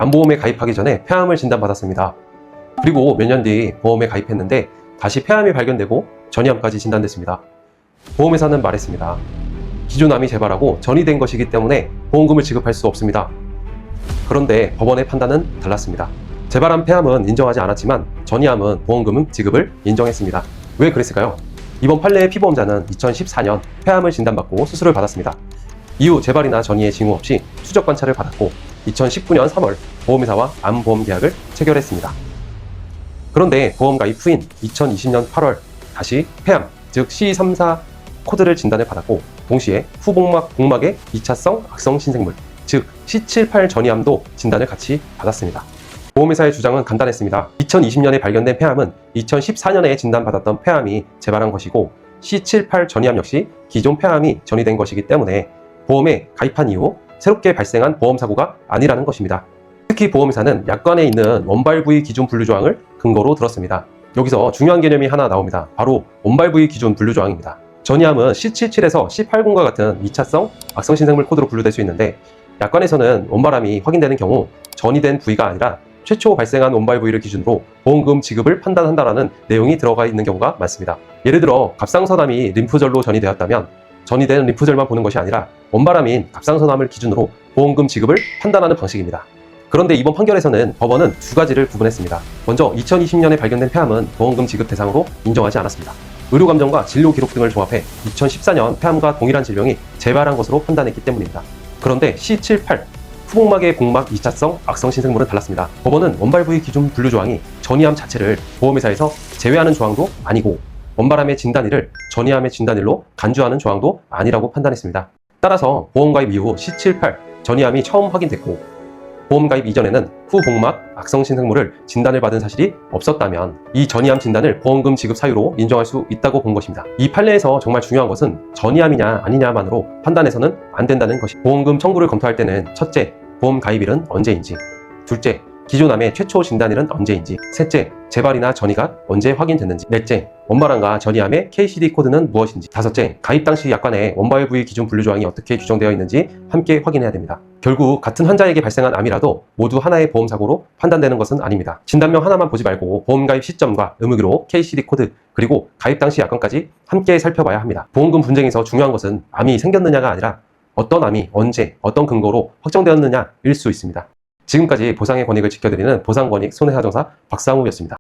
암보험에 가입하기 전에 폐암을 진단받았습니다. 그리고 몇 년 뒤 보험에 가입했는데 다시 폐암이 발견되고 전이암까지 진단됐습니다. 보험회사는 말했습니다. 기존 암이 재발하고 전이된 것이기 때문에 보험금을 지급할 수 없습니다. 그런데 법원의 판단은 달랐습니다. 재발한 폐암은 인정하지 않았지만 전이암은 보험금 지급을 인정했습니다. 왜 그랬을까요? 이번 판례의 피보험자는 2014년 폐암을 진단받고 수술을 받았습니다. 이후 재발이나 전이의 징후 없이 추적 관찰을 받았고 2019년 3월 보험회사와 암보험 계약을 체결했습니다. 그런데 보험 가입 후인 2020년 8월 다시 폐암, 즉 C34 코드를 진단을 받았고 동시에 후복막 복막의 2차성 악성 신생물, 즉 C78 전이암도 진단을 같이 받았습니다. 보험회사의 주장은 간단했습니다. 2020년에 발견된 폐암은 2014년에 진단받았던 폐암이 재발한 것이고 C78 전이암 역시 기존 폐암이 전이된 것이기 때문에 보험에 가입한 이후 새롭게 발생한 보험사고가 아니라는 것입니다. 특히 보험회사는 약관에 있는 원발 부위 기준 분류 조항을 근거로 들었습니다. 여기서 중요한 개념이 하나 나옵니다. 바로 원발 부위 기준 분류 조항입니다. 전이암은 C77에서 C80과 같은 2차성 악성 신생물 코드로 분류될 수 있는데 약관에서는 원발암이 확인되는 경우 전이된 부위가 아니라 최초 발생한 원발 부위를 기준으로 보험금 지급을 판단한다라는 내용이 들어가 있는 경우가 많습니다. 예를 들어 갑상선암이 림프절로 전이되었다면 전이된 림프절만 보는 것이 아니라 원발암인 갑상선암을 기준으로 보험금 지급을 판단하는 방식입니다. 그런데 이번 판결에서는 법원은 두 가지를 구분했습니다. 먼저 2020년에 발견된 폐암은 보험금 지급 대상으로 인정하지 않았습니다. 의료감정과 진료 기록 등을 조합해 2014년 폐암과 동일한 질병이 재발한 것으로 판단했기 때문입니다. 그런데 C78 후복막의 복막 2차성 악성 신생물은 달랐습니다. 법원은 원발 부위 기준 분류 조항이 전이암 자체를 보험회사에서 제외하는 조항도 아니고 원발암의 진단일을 전이암의 진단일로 간주하는 조항도 아니라고 판단했습니다. 따라서 보험가입 이후 C78 전이암이 처음 확인됐고 보험가입 이전에는 후복막 악성 신생물을 진단을 받은 사실이 없었다면 이 전이암 진단을 보험금 지급 사유로 인정할 수 있다고 본 것입니다. 이 판례에서 정말 중요한 것은 전이암이냐 아니냐만으로 판단해서는 안 된다는 것입니다. 보험금 청구를 검토할 때는 첫째, 보험 가입일은 언제인지, 둘째, 기존 암의 최초 진단일은 언제인지, 셋째, 재발이나 전이가 언제 확인됐는지, 넷째, 원발암과 전이암의 KCD 코드는 무엇인지, 다섯째, 가입 당시 약관에 원발 부위 기준 분류 조항이 어떻게 규정되어 있는지 함께 확인해야 됩니다. 결국 같은 환자에게 발생한 암이라도 모두 하나의 보험사고로 판단되는 것은 아닙니다. 진단명 하나만 보지 말고 보험 가입 시점과 의무기록, KCD 코드, 그리고 가입 당시 약관까지 함께 살펴봐야 합니다. 보험금 분쟁에서 중요한 것은 암이 생겼느냐가 아니라 어떤 암이 언제, 어떤 근거로 확정되었느냐일 수 있습니다. 지금까지 보상의 권익을 지켜드리는 보상권익 손해사정사 박상우였습니다.